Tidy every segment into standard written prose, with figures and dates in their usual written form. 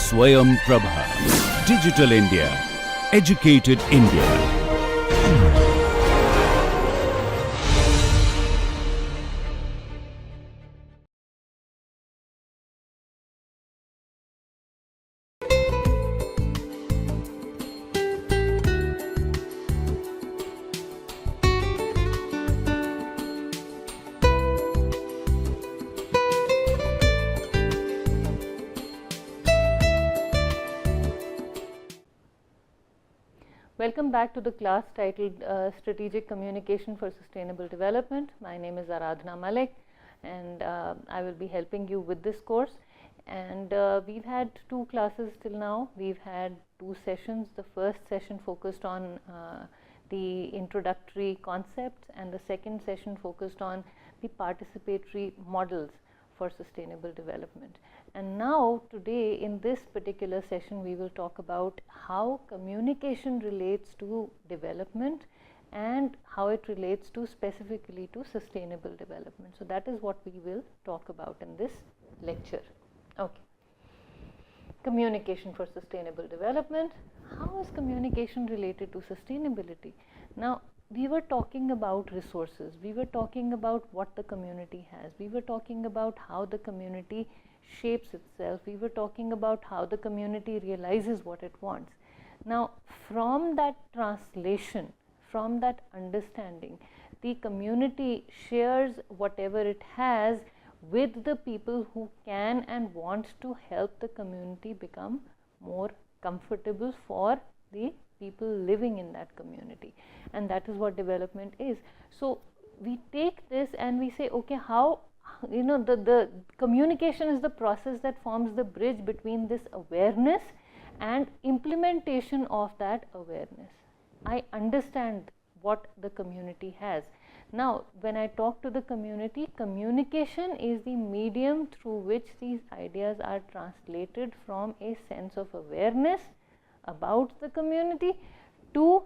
Swayam Prabha. Digital India. Educated India. Welcome back to the class titled Strategic Communication for Sustainable Development. My name is Aradhna Malik, and I will be helping you with this course. And we've had 2 classes till now. We've had 2 sessions. The first session focused on the introductory concepts, and the second session focused on the participatory models for sustainable development. And now today in this particular session we will talk about how communication relates to development and how it relates to specifically to sustainable development. So that is what we will talk about in this lecture. Okay. Communication for sustainable development. How is communication related to sustainability? Now, we were talking about resources, we were talking about what the community has, we were talking about how the community shapes itself, we were talking about how the community realizes what it wants. Now, from that translation, from that understanding, the community shares whatever it has with the people who can and want to help the community become more comfortable for the people living in that community, and that is what development is. So we take this and we say, okay, how, you know, the communication is the process that forms the bridge between this awareness and implementation of that awareness. I understand what the community has. Now, when I talk to the community, communication is the medium through which these ideas are translated from a sense of awareness about the community to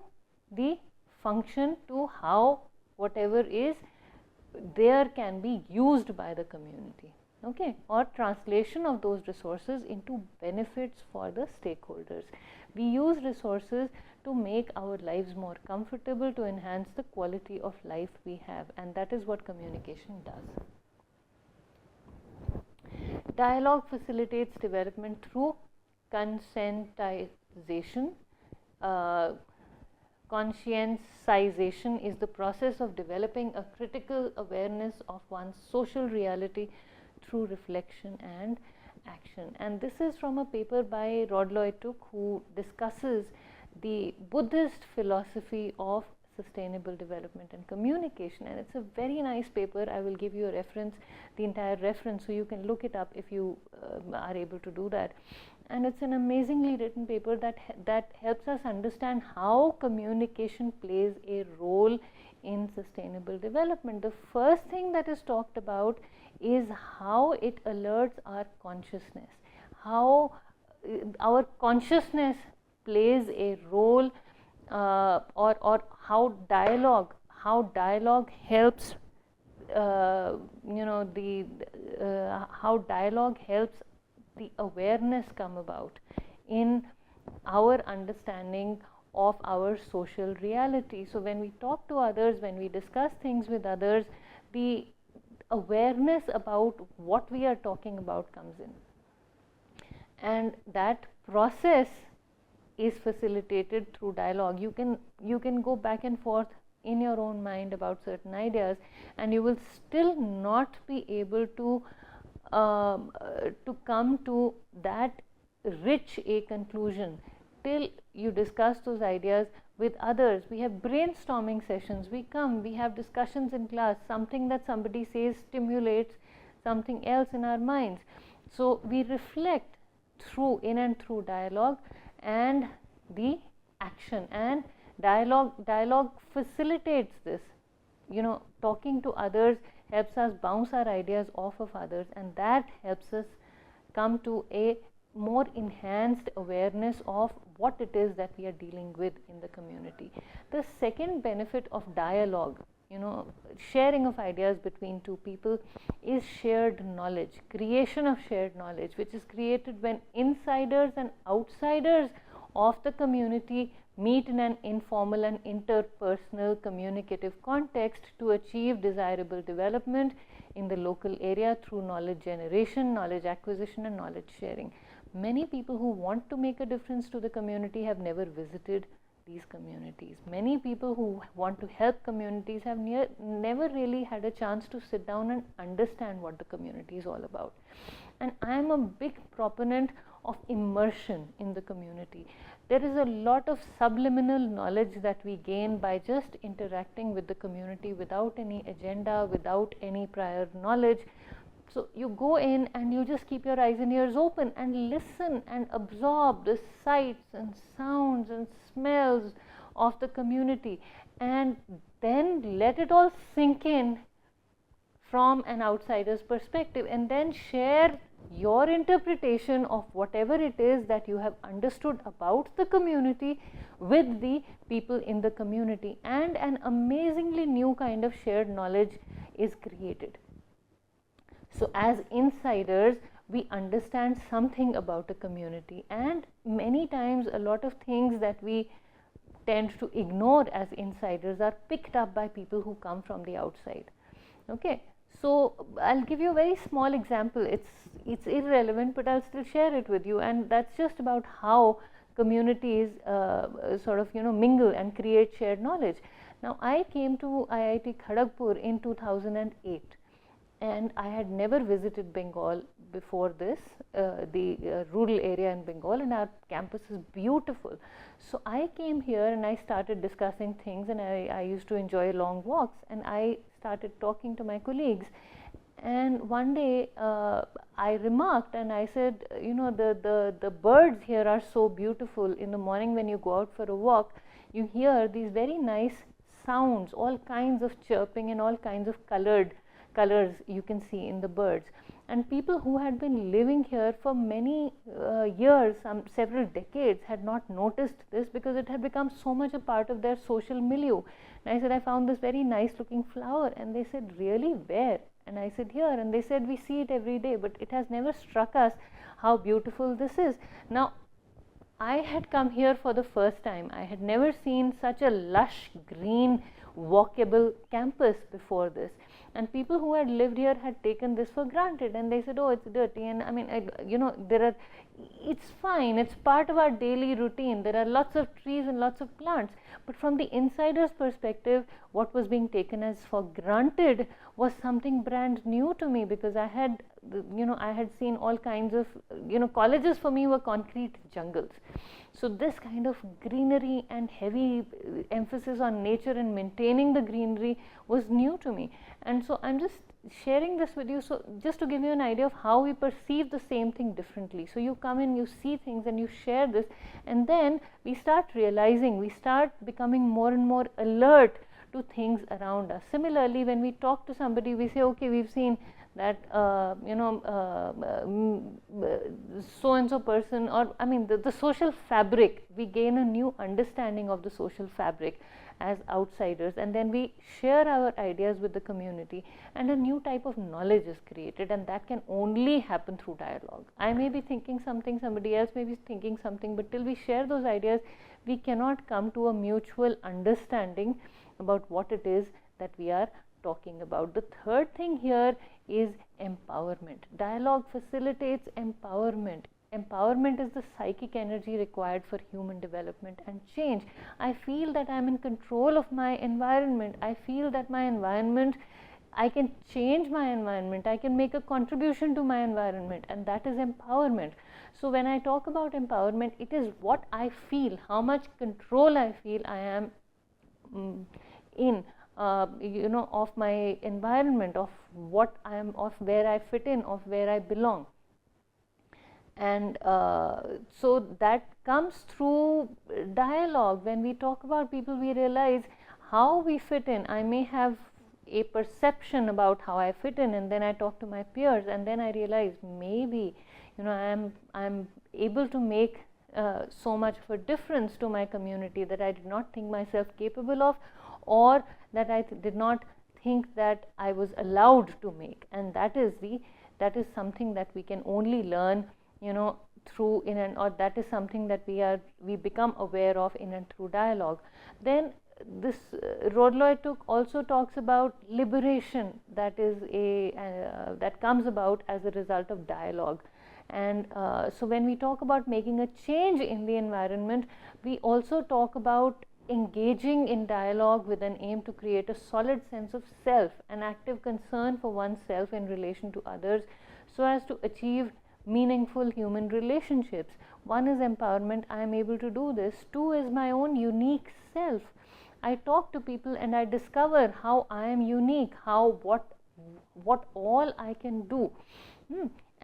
the function, to how whatever is there can be used by the community, okay, or translation of those resources into benefits for the stakeholders. We use resources to make our lives more comfortable, to enhance the quality of life we have, and that is what communication does. Dialogue facilitates development through conscientization. Conscientization is the process of developing a critical awareness of one's social reality through reflection and action. And this is from a paper by Rodloy Took, who discusses the Buddhist philosophy of sustainable development and communication, and it's a very nice paper. I will give you a reference, the entire reference, so you can look it up if you are able to do that. And it's an amazingly written paper that helps us understand how communication plays a role in sustainable development. The first thing that is talked about is how it alerts our consciousness, how our consciousness plays a role, or how dialogue helps, you know, how dialogue helps the awareness come about in our understanding of our social reality. So when we talk to others, when we discuss things with others, the awareness about what we are talking about comes in, and that process is facilitated through dialogue. You can go back and forth in your own mind about certain ideas, and you will still not be able to come to that rich a conclusion till you discuss those ideas with others. We have brainstorming sessions, we have discussions in class, something that somebody says stimulates something else in our minds. So we reflect through dialogue and the action, and dialogue facilitates this. You know, talking to others helps us bounce our ideas off of others, and that helps us come to a more enhanced awareness of what it is that we are dealing with in the community. The second benefit of dialogue sharing of ideas between two people is shared knowledge, creation of shared knowledge, which is created when insiders and outsiders of the community meet in an informal and interpersonal communicative context to achieve desirable development in the local area through knowledge generation, knowledge acquisition and knowledge sharing. Many people who want to make a difference to the community have never visited these communities. Many people who want to help communities have never really had a chance to sit down and understand what the community is all about. And I am a big proponent of immersion in the community. There is a lot of subliminal knowledge that we gain by just interacting with the community without any agenda, without any prior knowledge. So you go in and you just keep your eyes and ears open and listen and absorb the sights and sounds and smells of the community, and then let it all sink in from an outsider's perspective, and then share your interpretation of whatever it is that you have understood about the community with the people in the community, and an amazingly new kind of shared knowledge is created. So as insiders, we understand something about a community, and many times a lot of things that we tend to ignore as insiders are picked up by people who come from the outside. Okay, so I'll give you a very small example. It's irrelevant, but I'll still share it with you, and that's just about how communities sort of mingle and create shared knowledge. Now, I came to IIT Kharagpur in 2008. And I had never visited Bengal before this, the rural area in Bengal, and our campus is beautiful. So I came here and I started discussing things, and I used to enjoy long walks, and I started talking to my colleagues. And one day I remarked and I said, the birds here are so beautiful. In the morning when you go out for a walk, you hear these very nice sounds, all kinds of chirping and all kinds of colors you can see in the birds. And people who had been living here for many years, several decades, had not noticed this because it had become so much a part of their social milieu. And I said, I found this very nice looking flower, and they said, really, where? And I said, here. And they said, we see it every day, but it has never struck us how beautiful this is. Now, I had come here for the first time. I had never seen such a lush green walkable campus before this, and people who had lived here had taken this for granted, and they said, oh, it's dirty. And I mean, it's fine, it's part of our daily routine, there are lots of trees and lots of plants. But from the insider's perspective, what was being taken as for granted was something brand new to me, because I had seen all kinds of, colleges for me were concrete jungles. So this kind of greenery and heavy emphasis on nature and maintaining the greenery was new to me. And so I'm just sharing this with you, so just to give you an idea of how we perceive the same thing differently. So you come in, you see things and you share this, and then we start realizing, we start becoming more and more alert to things around us. Similarly, when we talk to somebody, we say, okay, we've seen that so and so person, or I mean the social fabric, we gain a new understanding of the social fabric as outsiders, and then we share our ideas with the community, and a new type of knowledge is created, and that can only happen through dialogue. I may be thinking something, somebody else may be thinking something, but till we share those ideas, we cannot come to a mutual understanding about what it is that we are talking about. The third thing here is empowerment. Dialogue facilitates empowerment. Empowerment is the psychic energy required for human development and change. I feel that I am in control of my environment. I feel that my environment, I can change my environment. I can make a contribution to my environment, and that is empowerment. So when I talk about empowerment, it is what I feel, how much control I feel I am in of my environment, of what I am, of where I fit in, of where I belong. And so that comes through dialogue. When we talk about people, we realize how we fit in. I may have a perception about how I fit in, and then I talk to my peers, and then I realize maybe I'm able to make so much of a difference to my community that I did not think myself capable of, or that I did not think that I was allowed to make. And that is something that we can only learn, you know, through or that is something that we become aware of in and through dialogue. Then this Rodloy also talks about liberation that is that comes about as a result of dialogue. And so when we talk about making a change in the environment, we also talk about engaging in dialogue with an aim to create a solid sense of self, an active concern for oneself in relation to others, so as to achieve meaningful human relationships. One is empowerment, I am able to do this. Two is my own unique self. I talk to people and I discover how I am unique, what all I can do.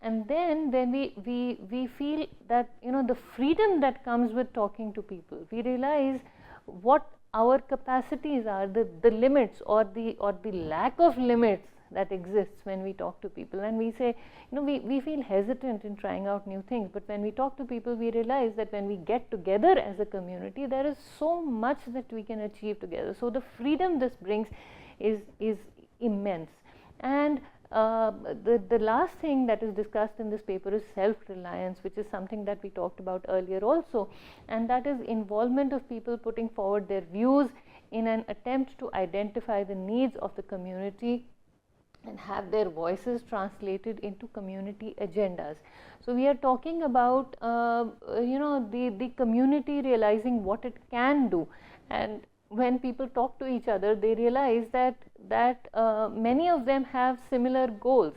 And then when we feel that, you know, the freedom that comes with talking to people, we realize what our capacities are, the limits or the lack of limits that exists when we talk to people. And we say, you know, we feel hesitant in trying out new things, but when we talk to people, we realize that when we get together as a community, there is so much that we can achieve together. So the freedom this brings is immense. And the last thing that is discussed in this paper is self-reliance, which is something that we talked about earlier also, and that is involvement of people putting forward their views in an attempt to identify the needs of the community and have their voices translated into community agendas. So we are talking about you know, the community realizing what it can do, and when people talk to each other, they realize that many of them have similar goals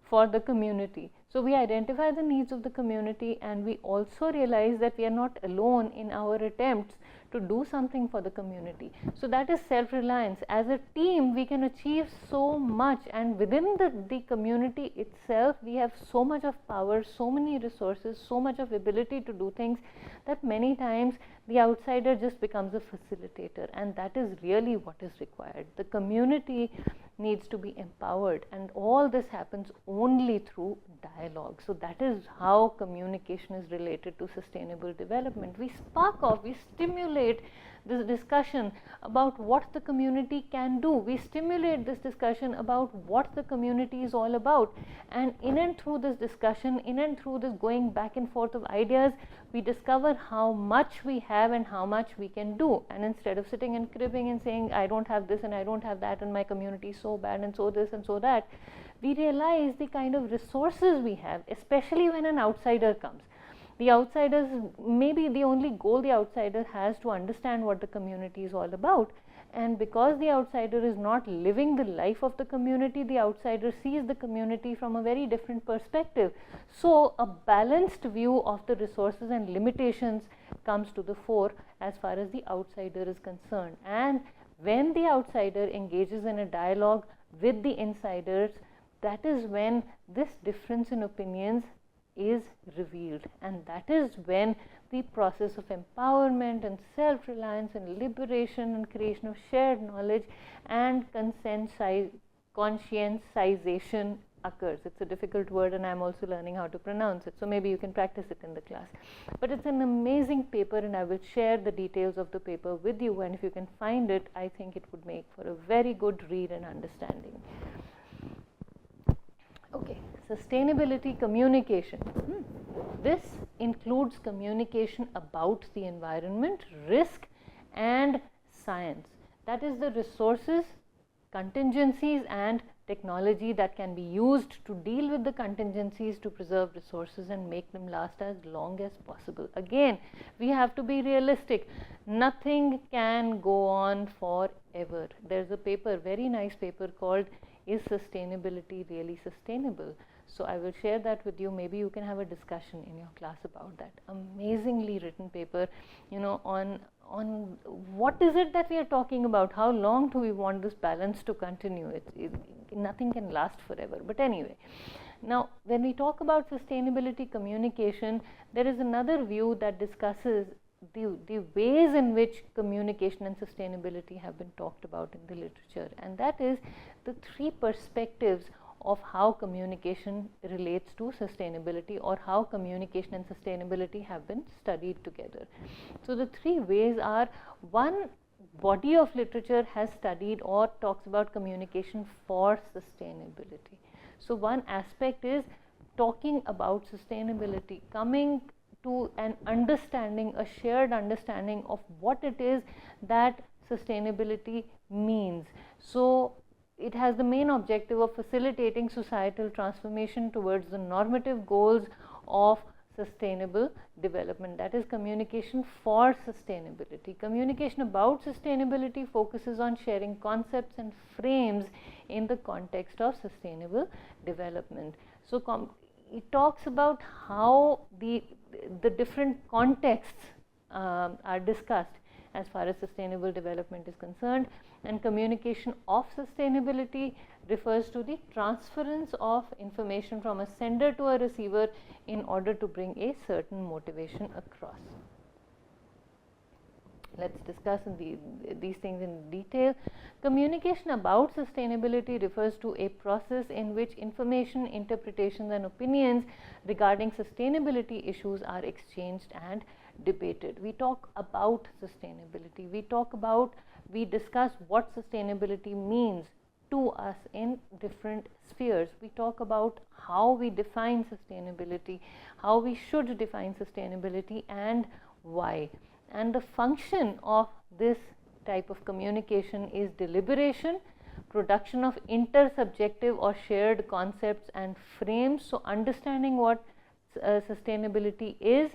for the community. So we identify the needs of the community, and we also realize that we are not alone in our attempts to do something for the community. So that is self-reliance. As a team, we can achieve so much, and within the community itself, we have so much of power, so many resources, so much of ability to do things, that many times the outsider just becomes a facilitator, and that is really what is required. The community needs to be empowered, and all this happens only through dialogue. So that is how communication is related to sustainable development. We spark off, we stimulate this discussion about what the community can do. We stimulate this discussion about what the community is all about, and in and through this discussion, in and through this going back and forth of ideas, we discover how much we have and how much we can do. And instead of sitting and cribbing and saying, I don't have this and I don't have that and my community is so bad and so this and so that, we realize the kind of resources we have, especially when an outsider comes. The outsiders, maybe the only goal the outsider has to understand what the community is all about, and because the outsider is not living the life of the community, the outsider sees the community from a very different perspective. So a balanced view of the resources and limitations comes to the fore as far as the outsider is concerned. And when the outsider engages in a dialogue with the insiders, that is when this difference in opinions is revealed, and that is when the process of empowerment and self-reliance and liberation and creation of shared knowledge and conscientization occurs. It's a difficult word, and I'm also learning how to pronounce it, so maybe you can practice it in the class. But it's an amazing paper, and I will share the details of the paper with you, and if you can find it, I think it would make for a very good read and understanding. Okay, sustainability communication. This includes communication about the environment, risk, and science. That is the resources, contingencies, and technology that can be used to deal with the contingencies to preserve resources and make them last as long as possible. Again, we have to be realistic. Nothing can go on forever. There's a paper, very nice paper called Is Sustainability Really Sustainable? So I will share that with you. Maybe you can have a discussion in your class about that. Amazingly written paper, you know, on what is it that we are talking about? How long do we want this balance to continue? Nothing can last forever. But anyway, now when we talk about sustainability communication, there is another view that discusses the ways in which communication and sustainability have been talked about in the literature, and that is the three perspectives of how communication relates to sustainability, or how communication and sustainability have been studied together. So the three ways are: one, body of literature has studied or talks about communication for sustainability. So one aspect is talking about sustainability, coming to an understanding, a shared understanding of what it is that sustainability means. So it has the main objective of facilitating societal transformation towards the normative goals of sustainable development. That is communication for sustainability. Communication about sustainability focuses on sharing concepts and frames in the context of sustainable development. So it talks about how the different contexts are discussed as far as sustainable development is concerned, and communication of sustainability refers to the transference of information from a sender to a receiver in order to bring a certain motivation across. Let's discuss these things in detail. Communication about sustainability refers to a process in which information, interpretations and opinions regarding sustainability issues are exchanged and debated. We talk about sustainability, we discuss what sustainability means to us in different spheres. We talk about how we define sustainability, how we should define sustainability and why. And the function of this type of communication is deliberation, production of intersubjective or shared concepts and frames. So understanding what sustainability is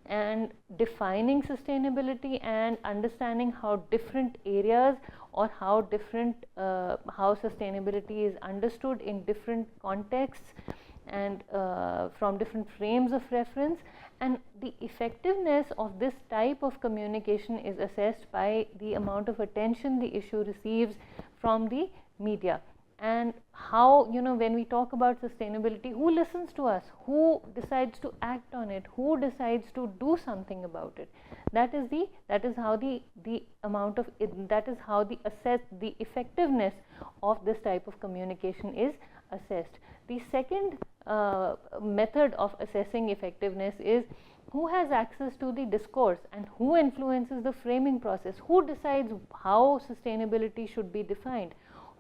and defining sustainability and understanding how different areas or how sustainability is understood in different contexts and from different frames of reference. And the effectiveness of this type of communication is assessed by the amount of attention the issue receives from the media. And how, when we talk about sustainability, who listens to us, who decides to act on it, who decides to do something about it. That is how the effectiveness of this type of communication is assessed. The second method of assessing effectiveness is who has access to the discourse and who influences the framing process, who decides how sustainability should be defined,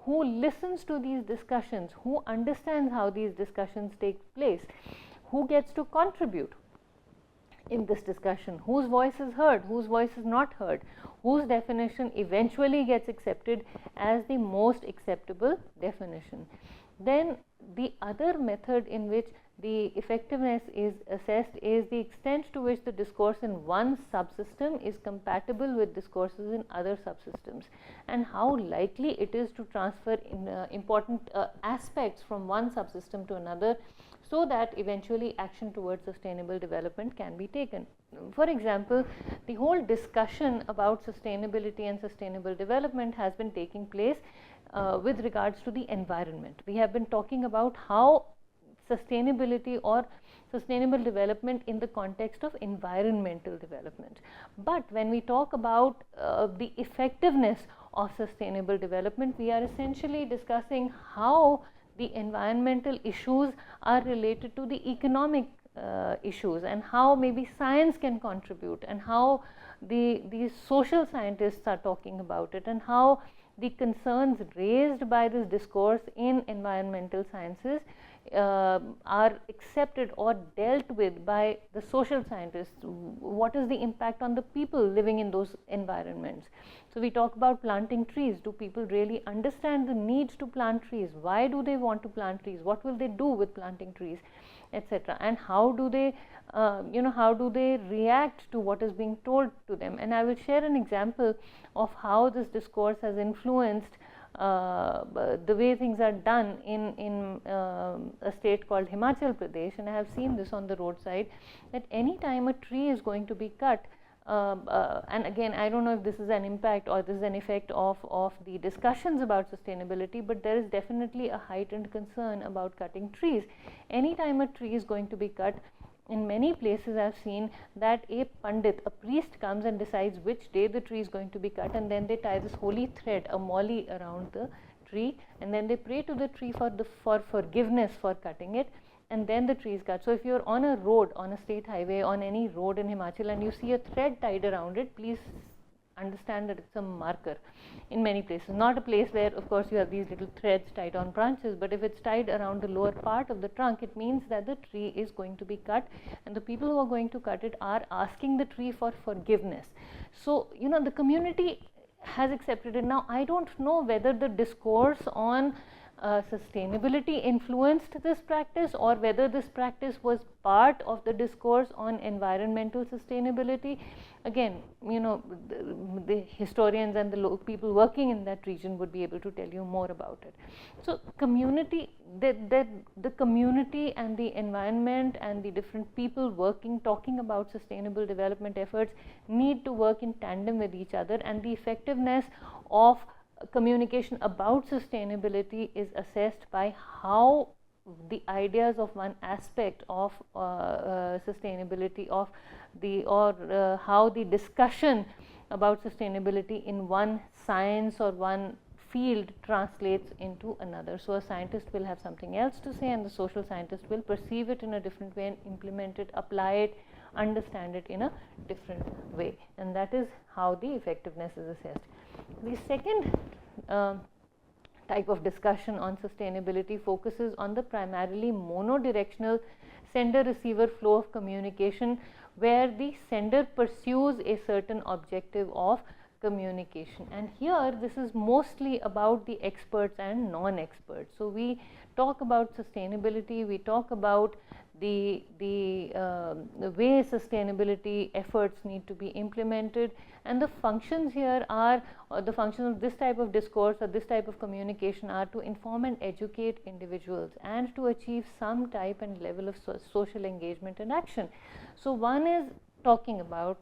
who listens to these discussions, who understands how these discussions take place, who gets to contribute in this discussion, whose voice is heard, whose voice is not heard, whose definition eventually gets accepted as the most acceptable definition. Then the other method in which the effectiveness is assessed is the extent to which the discourse in one subsystem is compatible with discourses in other subsystems, and how likely it is to transfer important aspects from one subsystem to another, so that eventually action towards sustainable development can be taken. For example, the whole discussion about sustainability and sustainable development has been taking place with regards to the environment. We have been talking about how sustainability or sustainable development in the context of environmental development. But when we talk about the effectiveness of sustainable development, we are essentially discussing how the environmental issues are related to the economic issues, and how maybe science can contribute, and how the social scientists are talking about it, and how the concerns raised by this discourse in environmental sciences are accepted or dealt with by the social scientists. What is the impact on the people living in those environments? So we talk about planting trees. Do people really understand the need to plant trees? Why do they want to plant trees? What will they do with planting trees, etc.? And how do they react to what is being told to them? And I will share an example of how this discourse has influenced the way things are done in a state called Himachal Pradesh. And I have seen this on the roadside, that any time a tree is going to be cut, and again, I don't know if this is an impact or this is an effect of the discussions about sustainability, but there is definitely a heightened concern about cutting trees. Any time a tree is going to be cut, in many places I've seen that a pandit, a priest, comes and decides which day the tree is going to be cut, and then they tie this holy thread, a molly, around the tree, and then they pray to the tree for forgiveness for cutting it, and then the tree is cut. So if you're on a road, on a state highway, on any road in Himachal, and you see a thread tied around it, please understand that it's a marker in many places. Not a place where, of course, you have these little threads tied on branches, but if it's tied around the lower part of the trunk, it means that the tree is going to be cut, and the people who are going to cut it are asking the tree for forgiveness. So, the community has accepted it. Now, I don't know whether the discourse on sustainability influenced this practice, or whether this practice was part of the discourse on environmental sustainability. Again, the historians and the people working in that region would be able to tell you more about it. So, community, the community and the environment and the different people talking about sustainable development efforts need to work in tandem with each other, and the effectiveness of communication about sustainability is assessed by how the ideas of one aspect of sustainability how the discussion about sustainability in one science or one field translates into another. So, a scientist will have something else to say, and the social scientist will perceive it in a different way and implement it, apply it, understand it in a different way, and that is how the effectiveness is assessed. The second type of discussion on sustainability focuses on the primarily monodirectional sender-receiver flow of communication, where the sender pursues a certain objective of communication. And here this is mostly about the experts and non-experts. So, we talk about sustainability, we talk about the way sustainability efforts need to be implemented, and the functions here are, or the functions of this type of discourse or this type of communication are to inform and educate individuals and to achieve some type and level of social engagement and action. So, one is talking about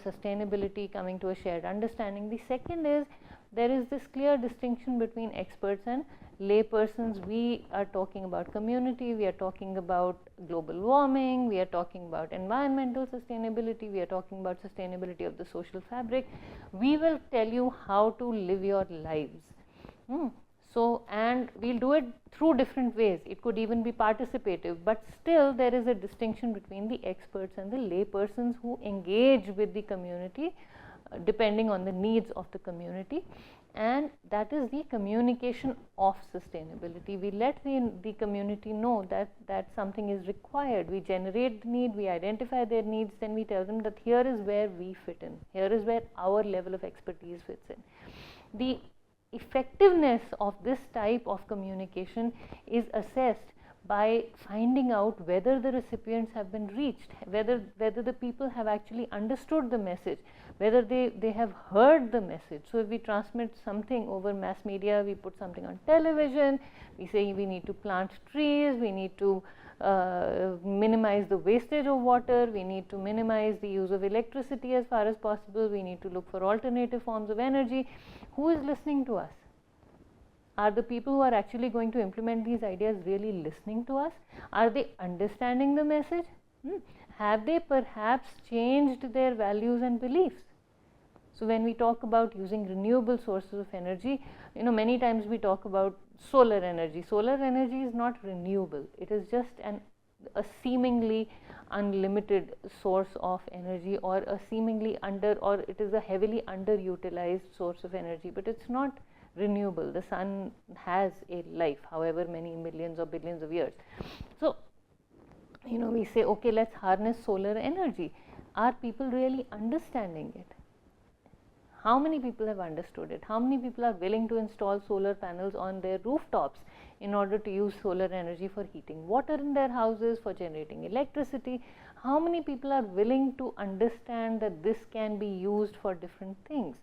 sustainability, coming to a shared understanding. The second is, there is this clear distinction between experts and lay persons. We are talking about community, we are talking about global warming, we are talking about environmental sustainability, we are talking about sustainability of the social fabric. We will tell you how to live your lives. So, and we'll do it through different ways. It could even be participative, but still there is a distinction between the experts and the lay persons who engage with the community depending on the needs of the community, and that is the communication of sustainability. We let the community know that something is required. We generate the need, we identify their needs, then we tell them that here is where we fit in, here is where our level of expertise fits in. The effectiveness of this type of communication is assessed by finding out whether the recipients have been reached, whether the people have actually understood the message, whether they have heard the message. So, if we transmit something over mass media, we put something on television, we say we need to plant trees, we need to minimize the wastage of water, we need to minimize the use of electricity as far as possible, we need to look for alternative forms of energy. Who is listening to us? Are the people who are actually going to implement these ideas really listening to us? Are they understanding the message? Have they perhaps changed their values and beliefs? So, when we talk about using renewable sources of energy, many times we talk about solar energy. Solar energy is not renewable. It is just a seemingly unlimited source of energy, or a seemingly or it is a heavily underutilized source of energy, but it's not renewable. The sun has a life, however many millions or billions of years. So, we say, okay, let's harness solar energy. Are people really understanding it? How many people have understood it? How many people are willing to install solar panels on their rooftops in order to use solar energy for heating water in their houses, for generating electricity? How many people are willing to understand that this can be used for different things?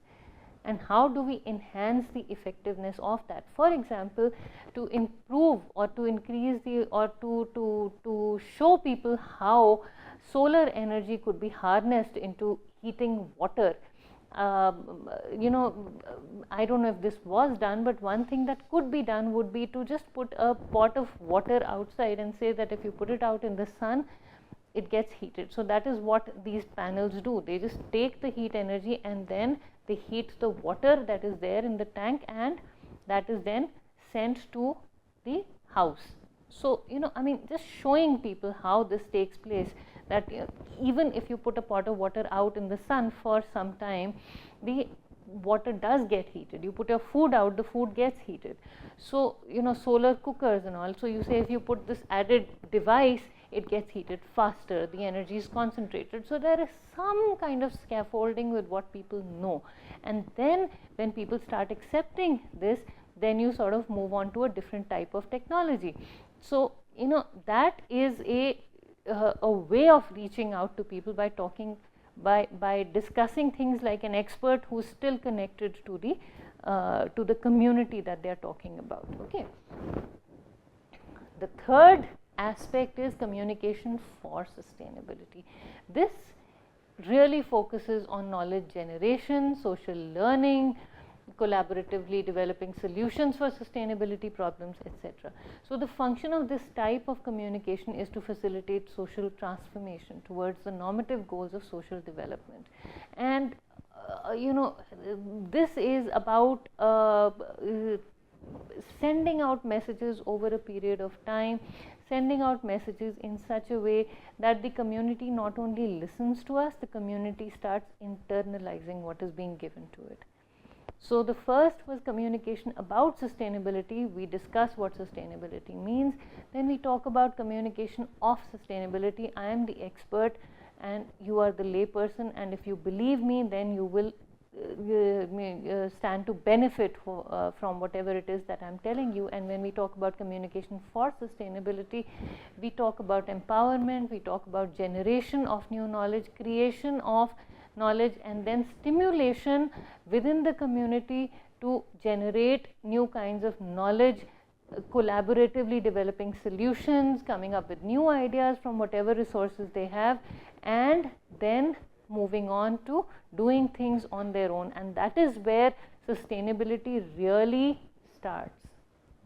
And how do we enhance the effectiveness of that? For example, to improve or to increase or to show people how solar energy could be harnessed into heating water. I don't know if this was done, but one thing that could be done would be to just put a pot of water outside and say that if you put it out in the sun, it gets heated. So, that is what these panels do. They just take the heat energy and then they heat the water that is there in the tank, and that is then sent to the house. So, I mean, just showing people how this takes place, that even if you put a pot of water out in the sun for some time, the water does get heated. You put your food out, the food gets heated. So, solar cookers and all. So, you say if you put this added device, it gets heated faster, the energy is concentrated. So, there is some kind of scaffolding with what people know. And then when people start accepting this, then you sort of move on to a different type of technology. So, that is a way of reaching out to people by talking, by discussing things like an expert who's still connected to the community that they are talking about. Okay. The third aspect is communication for sustainability. This really focuses on knowledge generation, social learning, collaboratively developing solutions for sustainability problems, etc. So, the function of this type of communication is to facilitate social transformation towards the normative goals of social development. And this is about sending out messages over a period of time, sending out messages in such a way that the community not only listens to us, the community starts internalizing what is being given to it. So, the first was communication about sustainability. We discuss what sustainability means. Then we talk about communication of sustainability. I am the expert and you are the layperson, and if you believe me, then you will stand to benefit from whatever it is that I am telling you. And when we talk about communication for sustainability, we talk about empowerment, we talk about generation of new knowledge, creation of knowledge, and then stimulation within the community to generate new kinds of knowledge, collaboratively developing solutions, coming up with new ideas from whatever resources they have, and then moving on to doing things on their own. And that is where sustainability really starts.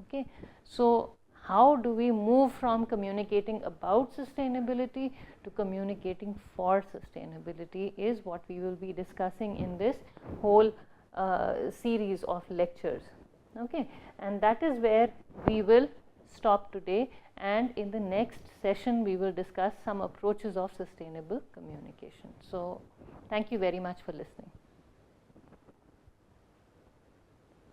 Okay. So, how do we move from communicating about sustainability to communicating for sustainability is what we will be discussing in this whole series of lectures. Okay. And that is where we will stop today, and in the next session we will discuss some approaches of sustainable communication. So, thank you very much for listening.